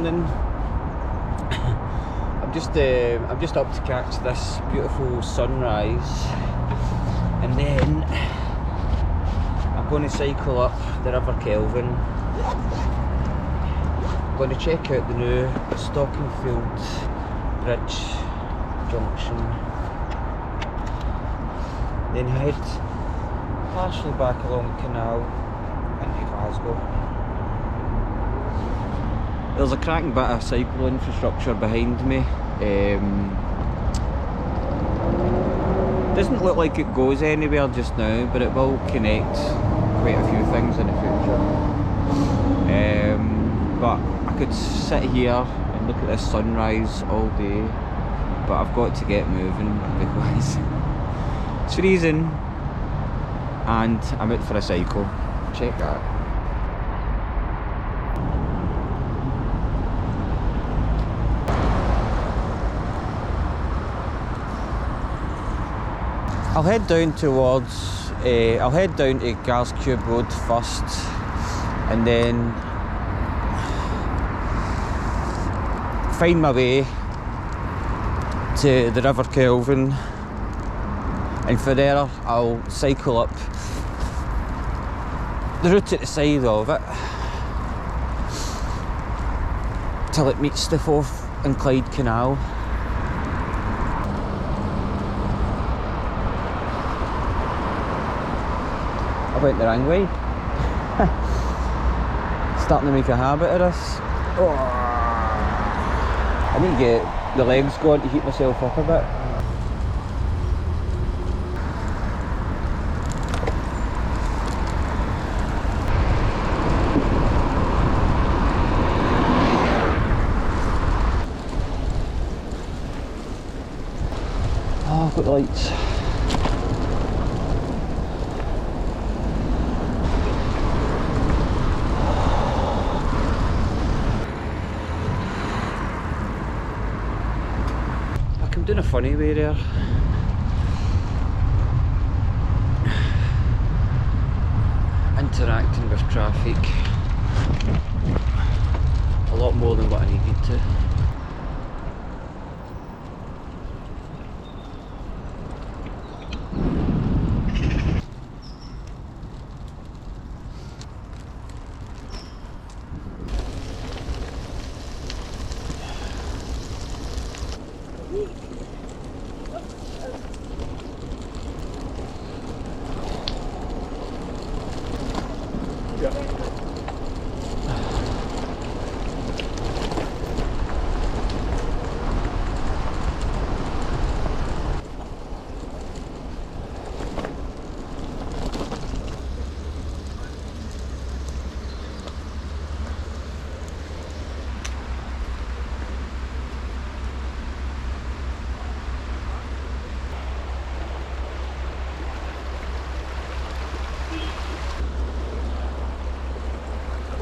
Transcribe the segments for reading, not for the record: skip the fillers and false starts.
morning. I'm just up to catch this beautiful sunrise, and then I'm going to cycle up the River Kelvin. I'm going to check out the new Stockingfield bridge junction, then head partially back along the canal into Glasgow. There's a cracking bit of cycle infrastructure behind me. Doesn't look like it goes anywhere just now, but it will connect quite a few things in the future. But I could sit here and look at this sunrise all day, but I've got to get moving because it's freezing and I'm out for a cycle. Check that. I'll head down towards, I'll head down to Glasgow Road first, and then find my way to the River Kelvin, and from there I'll cycle up the route at the side of it till it meets the Forth and Clyde canal. I went the wrong way. Starting to make a habit of this. Oh. I need to get the legs going to heat myself up a bit. Oh, I've got the lights. I'm doing a funny way there. Interacting with traffic a lot more than what I needed to.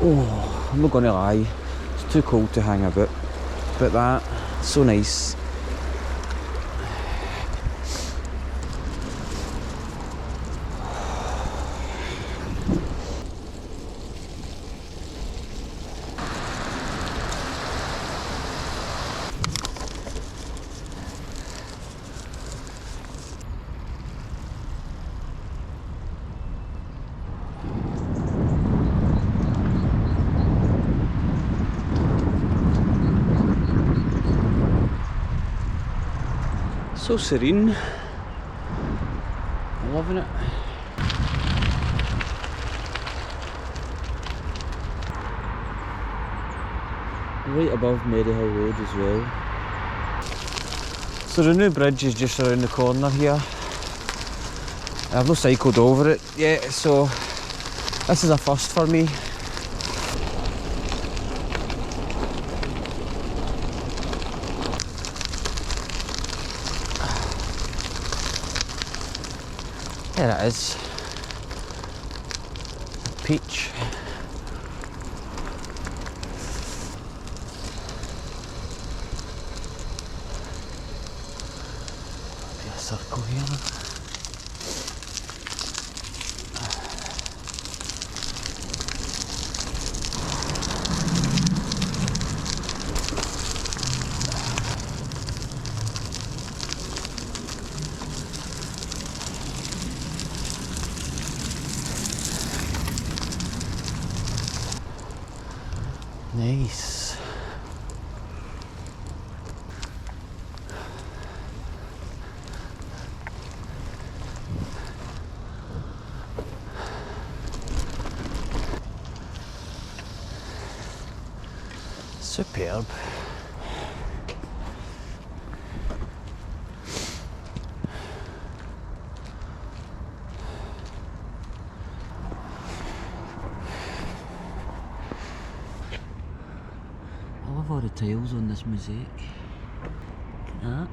Oh, I'm not going to lie, it's too cold to hang about, but that, so nice. So serene, I'm loving it. Right above Maryhill Road as well. So the new bridge is just around the corner here. I've not cycled over it yet, so this is a first for me. There it is. Peach. Be a circle here. Nice. Superb. I love all the tiles on this mosaic. Look at that.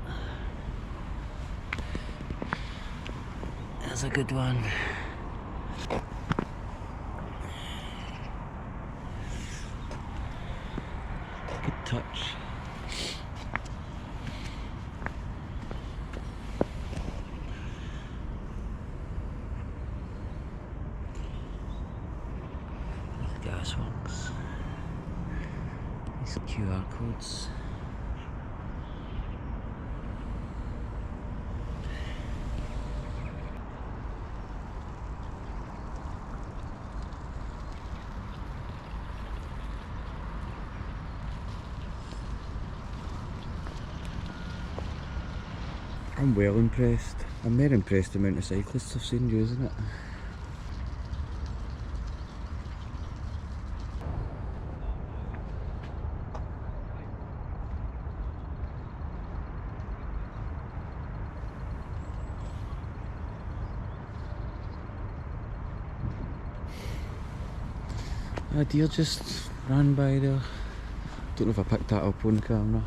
That's a good one. Good touch. The gas works. These QR codes. I'm well impressed. I'm more impressed the amount of cyclists I've seen using it. A deer just ran by there. Don't know if I picked that up on camera.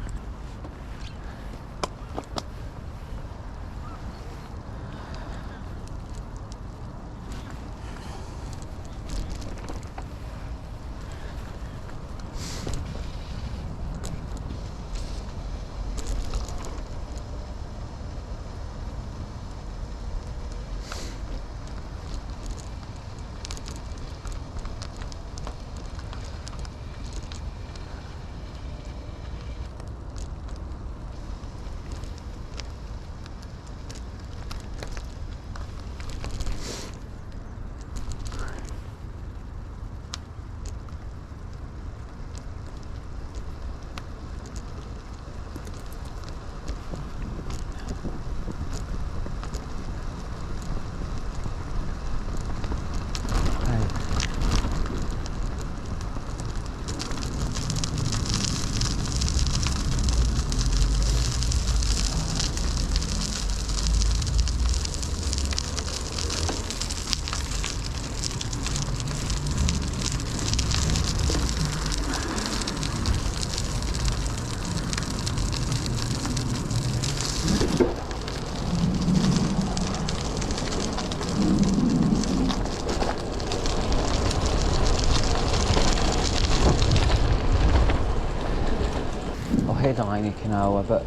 Head along the canal a bit.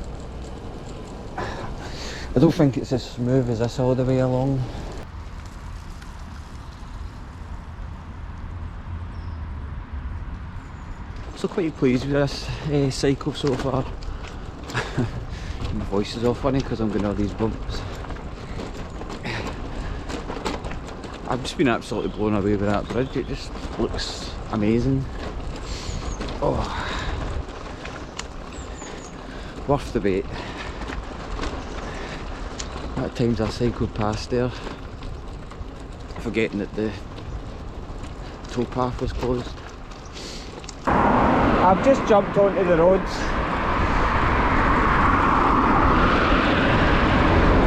I don't think it's as smooth as this all the way along. So quite pleased with this cycle so far. My voice is all funny because I'm going all these bumps. I've just been absolutely blown away with that bridge. It just looks amazing. Oh. Worth the wait. At times I cycled past there, forgetting that the towpath was closed. I've just jumped onto the roads.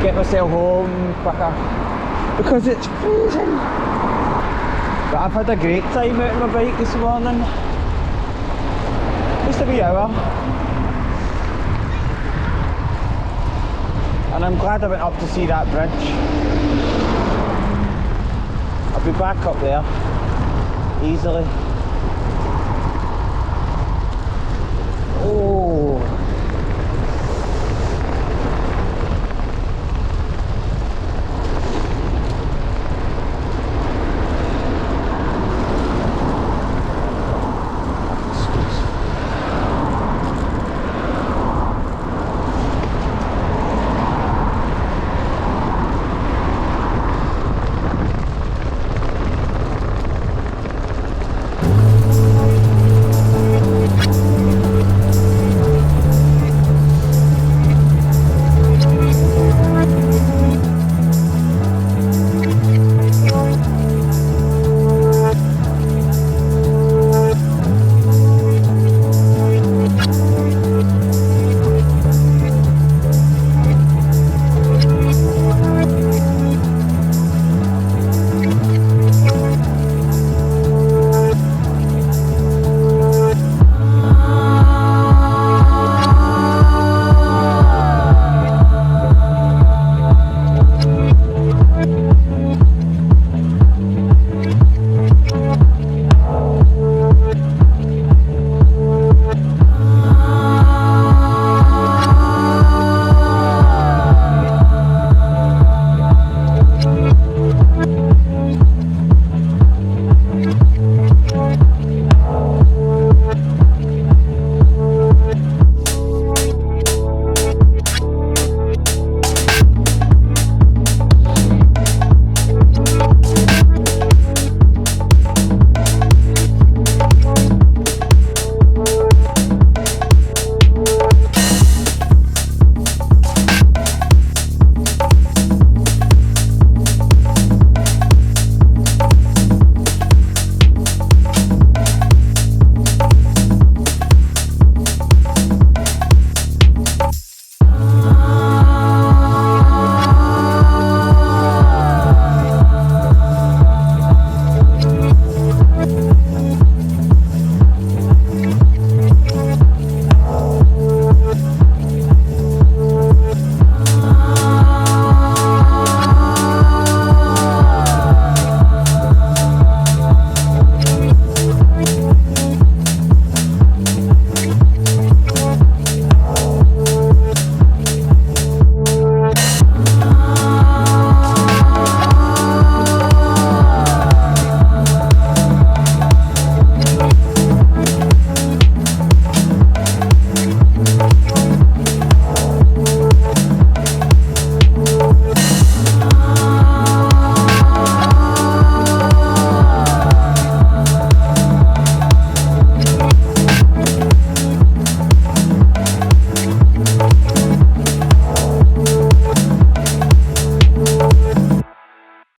Get myself home quicker because it's freezing. But I've had a great time out on my bike this morning. Just a wee hour. And I'm glad I went up to see that bridge. I'll be back up there easily.